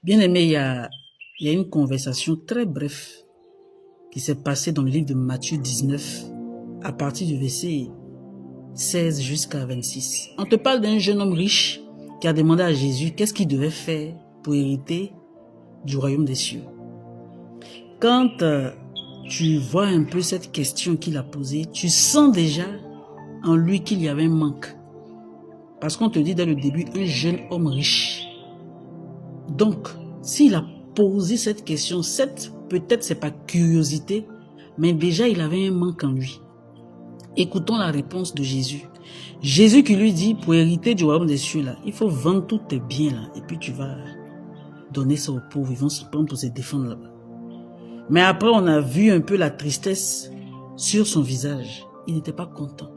Bien aimé, il y a une conversation très brève qui s'est passée dans le livre de Matthieu 19, à partir du verset 16 jusqu'à 26. On te parle d'un jeune homme riche qui a demandé à Jésus qu'est-ce qu'il devait faire pour hériter du royaume des cieux. Quand tu vois un peu cette question qu'il a posée, tu sens déjà en lui qu'il y avait un manque. Parce qu'on te dit dès le début, un jeune homme riche. Donc, s'il a posé cette question, peut-être c'est pas curiosité, mais déjà il avait un manque en lui. Écoutons la réponse de Jésus. Jésus qui lui dit, pour hériter du royaume des cieux, là, il faut vendre tous tes biens, là, et puis tu vas donner ça aux pauvres, ils vont se prendre pour se défendre là-bas. Mais après, on a vu un peu la tristesse sur son visage. Il n'était pas content.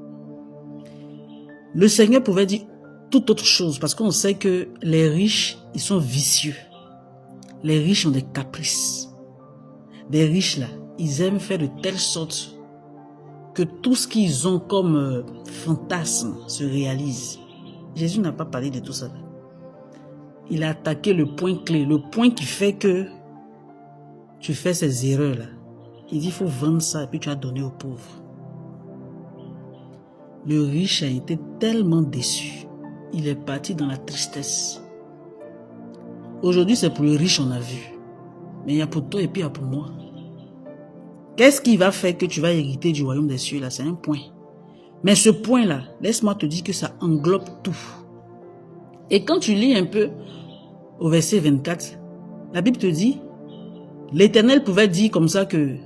Le Seigneur pouvait dire toute autre chose, parce qu'on sait que les riches, ils sont vicieux. Les riches ont des caprices. Les riches, là, ils aiment faire de telle sorte que tout ce qu'ils ont comme fantasme se réalise. Jésus n'a pas parlé de tout ça. Il a attaqué le point clé, le point qui fait que tu fais ces erreurs-là. Il dit, il faut vendre ça et puis tu as donné aux pauvres. Le riche a été tellement déçu. Il est parti dans la tristesse. Aujourd'hui, c'est pour le riche, on a vu. Mais il y a pour toi et puis il y a pour moi. Qu'est-ce qui va faire que tu vas hériter du royaume des cieux là? C'est un point. Mais ce point-là, laisse-moi te dire que ça englobe tout. Et quand tu lis un peu au verset 24, la Bible te dit, l'Éternel pouvait dire comme ça que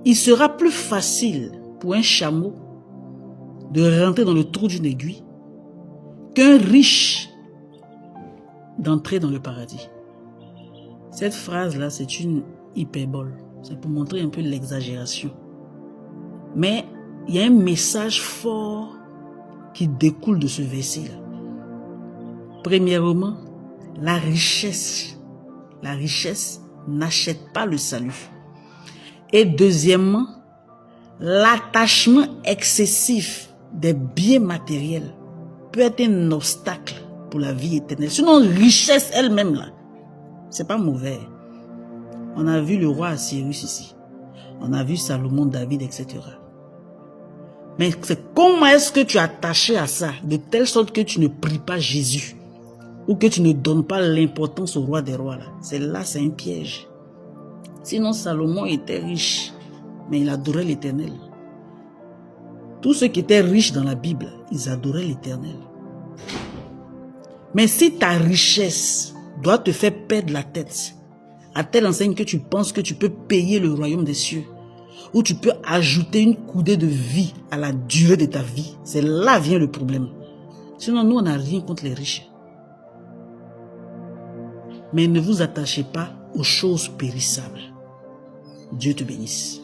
il sera plus facile pour un chameau de rentrer dans le trou d'une aiguille qu'un riche d'entrer dans le paradis. Cette phrase-là, c'est une hyperbole. C'est pour montrer un peu l'exagération. Mais il y a un message fort qui découle de ce verset-là. Premièrement, la richesse n'achète pas le salut. Et deuxièmement, l'attachement excessif des biens matériels peut être un obstacle pour la vie éternelle. Sinon, richesse elle-même, là, c'est pas mauvais. On a vu le roi Assyrus ici. On a vu Salomon, David, etc. Mais c'est comment est-ce que tu es attaché à ça, de telle sorte que tu ne pries pas Jésus, ou que tu ne donnes pas l'importance au roi des rois. C'est un piège. Sinon, Salomon était riche, mais il adorait l'Éternel. Tous ceux qui étaient riches dans la Bible, ils adoraient l'Éternel. Mais si ta richesse doit te faire perdre la tête, à telle enseigne que tu penses que tu peux payer le royaume des cieux, ou tu peux ajouter une coudée de vie à la durée de ta vie, c'est là vient le problème. Sinon, nous, on n'a rien contre les riches. Mais ne vous attachez pas aux choses périssables. Dieu te bénisse.